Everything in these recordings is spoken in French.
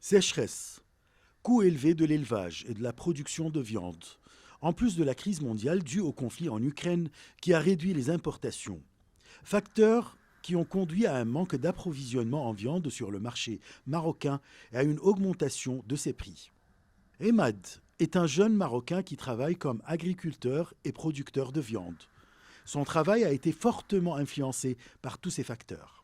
Sécheresse, coût élevé de l'élevage et de la production de viande, en plus de la crise mondiale due au conflit en Ukraine qui a réduit les importations. Facteurs qui ont conduit à un manque d'approvisionnement en viande sur le marché marocain et à une augmentation de ses prix. Emad est un jeune Marocain qui travaille comme agriculteur et producteur de viande. Son travail a été fortement influencé par tous ces facteurs.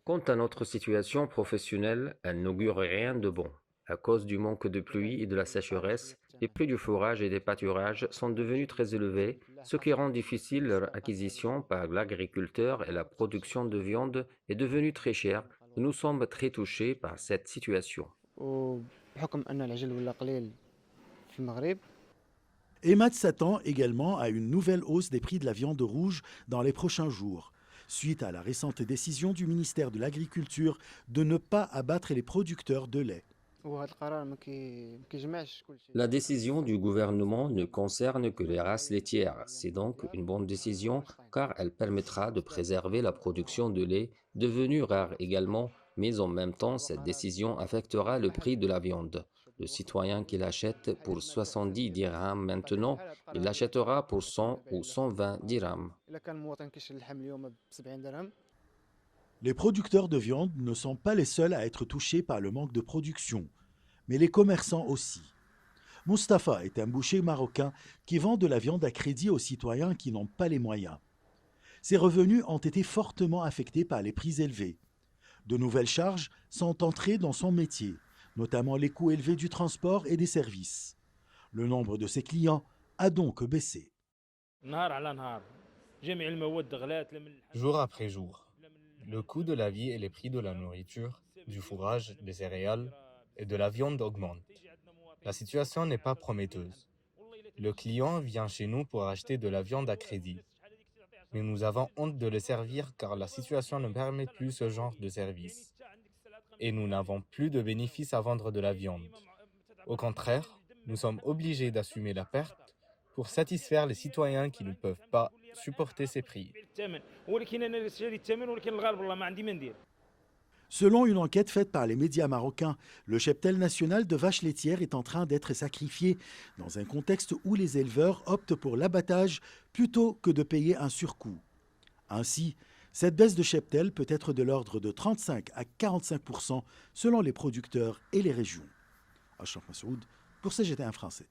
Quant à notre situation professionnelle, elle n'augure rien de bon. À cause du manque de pluie et de la sécheresse, les prix du fourrage et des pâturages sont devenus très élevés, ce qui rend difficile leur acquisition par l'agriculteur et la production de viande est devenue très chère. Nous sommes très touchés par cette situation. Emad s'attend également à une nouvelle hausse des prix de la viande rouge dans les prochains jours, suite à la récente décision du ministère de l'Agriculture de ne pas abattre les producteurs de lait. La décision du gouvernement ne concerne que les races laitières. C'est donc une bonne décision car elle permettra de préserver la production de lait, devenue rare également, mais en même temps, cette décision affectera le prix de la viande. Le citoyen qui l'achète pour 70 dirhams maintenant, il l'achètera pour 100 ou 120 dirhams. Les producteurs de viande ne sont pas les seuls à être touchés par le manque de production, mais les commerçants aussi. Mustapha est un boucher marocain qui vend de la viande à crédit aux citoyens qui n'ont pas les moyens. Ses revenus ont été fortement affectés par les prix élevés. De nouvelles charges sont entrées dans son métier, notamment les coûts élevés du transport et des services. Le nombre de ses clients a donc baissé. Jour après jour, le coût de la vie et les prix de la nourriture, du fourrage, des céréales et de la viande augmentent. La situation n'est pas prometteuse. Le client vient chez nous pour acheter de la viande à crédit. Mais nous avons honte de le servir car la situation ne permet plus ce genre de service. Et nous n'avons plus de bénéfices à vendre de la viande. Au contraire, nous sommes obligés d'assumer la perte pour satisfaire les citoyens qui ne peuvent pas supporter ces prix. Selon une enquête faite par les médias marocains, le cheptel national de vaches laitières est en train d'être sacrifié dans un contexte où les éleveurs optent pour l'abattage plutôt que de payer un surcoût. Ainsi, cette baisse de cheptel peut être de l'ordre de 35 à 45% selon les producteurs et les régions. Achraf Massoud pour CGT1 français.